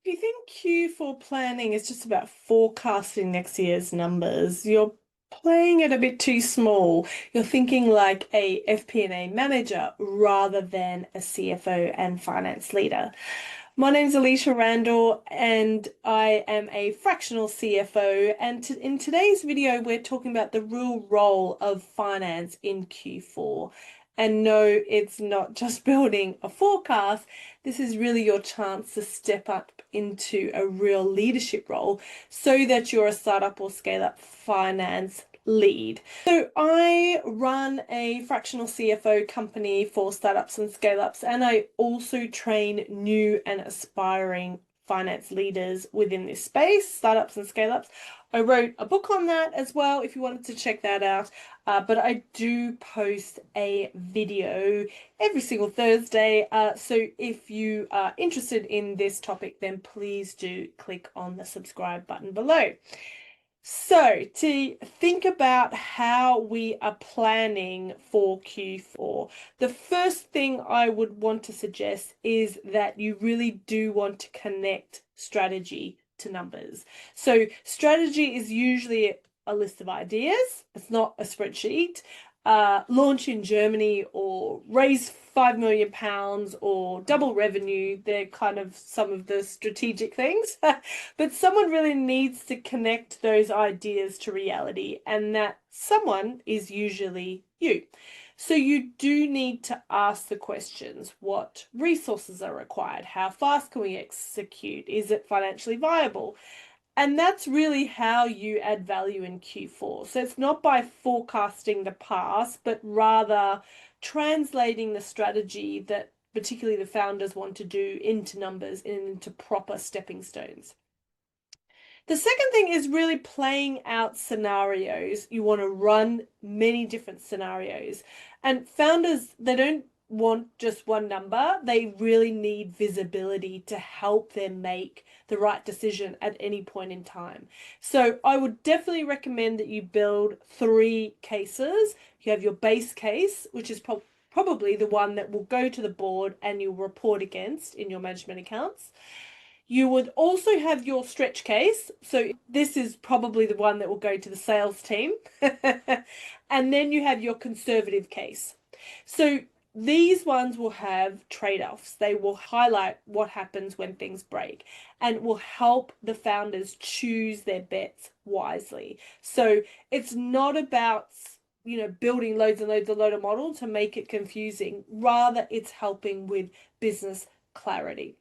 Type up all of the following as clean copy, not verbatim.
If you think Q4 planning is just about forecasting next year's numbers, you're playing it a bit too small. You're thinking like a FP&A manager rather than a CFO and finance leader. My name's Alysha Randall and I am a fractional CFO. And in today's video, we're talking about the real role of finance in Q4. And no, it's not just building a forecast. This is really your chance to step up into a real leadership role so that you're a startup or scale up finance lead. So I run a fractional CFO company for startups and scale ups, and I also train new and aspiring finance leaders within this space, startups and scale ups. I wrote a book on that as well if you wanted to check that out. But I do post a video every single Thursday. So if you are interested in this topic, then please do click on the subscribe button below. So to think about how we are planning for Q4, the first thing I would want to suggest is that you really do want to connect strategy to numbers. So strategy is usually a list of ideas. It's not a spreadsheet. Launch in Germany or raise £5 million or double revenue. They're kind of some of the strategic things. But someone really needs to connect those ideas to reality, and that someone is usually you. So you do need to ask the questions. What resources are required? How fast can we execute? Is it financially viable? And that's really how you add value in Q4. So it's not by forecasting the past, but rather translating the strategy that particularly the founders want to do into numbers and into proper stepping stones. The second thing is really playing out scenarios. You want to run many different scenarios. And founders, they don't want just one number. They really need visibility to help them make the right decision at any point in time. So I would definitely recommend that you build 3 cases. You have your base case, which is probably the one that will go to the board and you'll report against in your management accounts. You would also have your stretch case. So this is probably the one that will go to the sales team. And then you have your conservative case. So these ones will have trade-offs. They will highlight what happens when things break and will help the founders choose their bets wisely. So it's not about building loads and loads of model to make it confusing. Rather, it's helping with business clarity.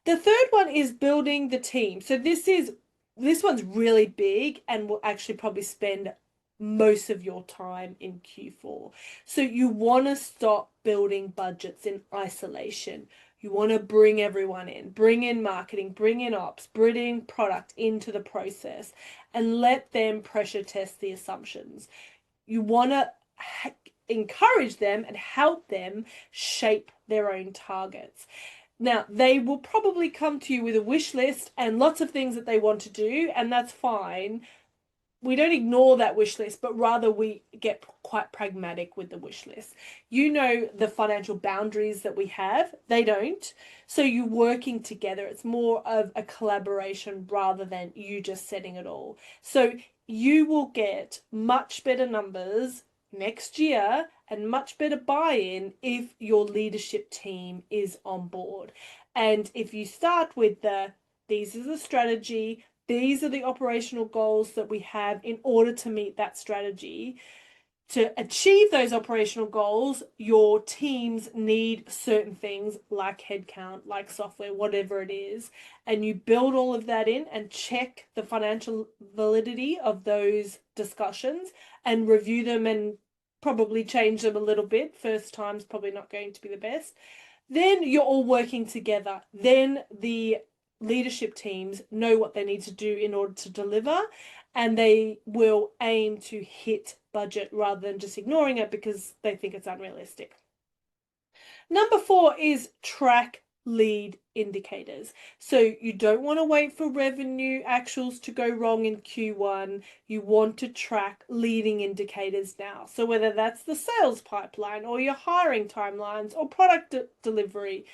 The third one is building the team. So this one's really big and will actually probably spend most of your time in Q4. So you want to stop building budgets in isolation. You want to bring everyone in, bring in marketing, bring in ops, bring in product into the process and let them pressure test the assumptions. You want to encourage them and help them shape their own targets. Now, they will probably come to you with a wish list and lots of things that they want to do, and that's fine. We don't ignore that wish list, but rather we get quite pragmatic with the wish list. You know the financial boundaries that we have, they don't. So you're working together. It's more of a collaboration rather than you just setting it all. So you will get much better numbers next year and much better buy-in if your leadership team is on board. And if you start with these is the strategy, these are the operational goals that we have in order to meet that strategy. To achieve those operational goals, your teams need certain things like headcount, like software, whatever it is, and you build all of that in and check the financial validity of those discussions and review them and probably change them a little bit. First time's probably not going to be the best. Then you're all working together. Then the leadership teams know what they need to do in order to deliver, and they will aim to hit budget rather than just ignoring it because they think it's unrealistic. Number 4 is track lead indicators. So you don't want to wait for revenue actuals to go wrong in Q1. You want to track leading indicators now. So whether that's the sales pipeline or your hiring timelines or product delivery,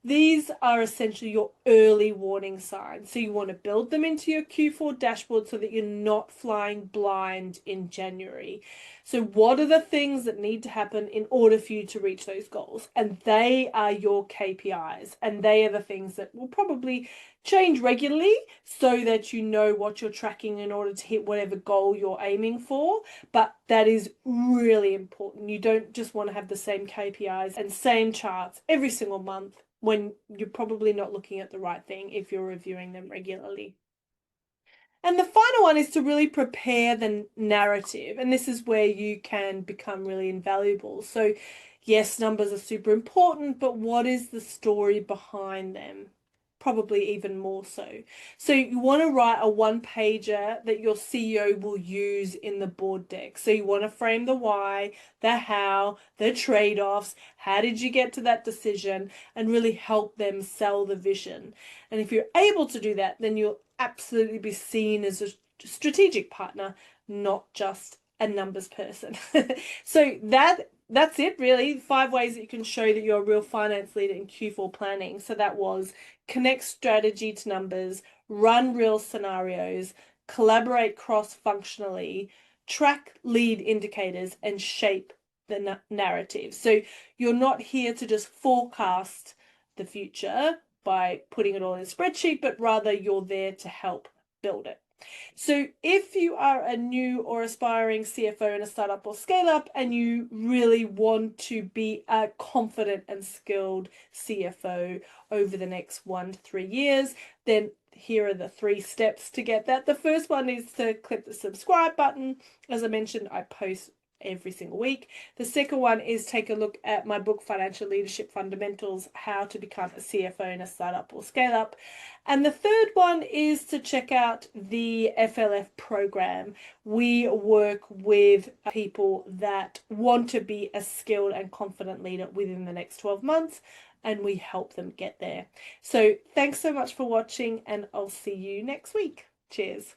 These are essentially your early warning signs. So you want to build them into your Q4 dashboard so that you're not flying blind in January. So what are the things that need to happen in order for you to reach those goals? And they are your KPIs, and they are the things that will probably change regularly so that you know what you're tracking in order to hit whatever goal you're aiming for. But that is really important. You don't just want to have the same KPIs and same charts every single month when you're probably not looking at the right thing if you're reviewing them regularly. And the final one is to really prepare the narrative. And this is where you can become really invaluable. So, yes, numbers are super important, but what is the story behind them? Probably even more so. So, you want to write a one pager that your CEO will use in the board deck. So, you want to frame the why, the how, the trade offs, how did you get to that decision, and really help them sell the vision. And if you're able to do that, then you'll absolutely be seen as a strategic partner, not just a numbers person. So that's it really. 5 ways that you can show that you're a real finance leader in Q4 planning. So that was connect strategy to numbers, run real scenarios, collaborate cross-functionally, track lead indicators, and shape the narrative. So you're not here to just forecast the future by putting it all in a spreadsheet, but rather you're there to help build it. So if you are a new or aspiring CFO in a startup or scale up and you really want to be a confident and skilled CFO over the next 1 to 3 years, then here are the 3 steps to get that. The first one is to click the subscribe button. As I mentioned, I post every single week. The second one is take a look at my book, Financial Leadership Fundamentals, How to Become a CFO in a Startup or Scale Up. And the third one is to check out the FLF program. We work with people that want to be a skilled and confident leader within the next 12 months, and we help them get there. So thanks so much for watching, and I'll see you next week. Cheers.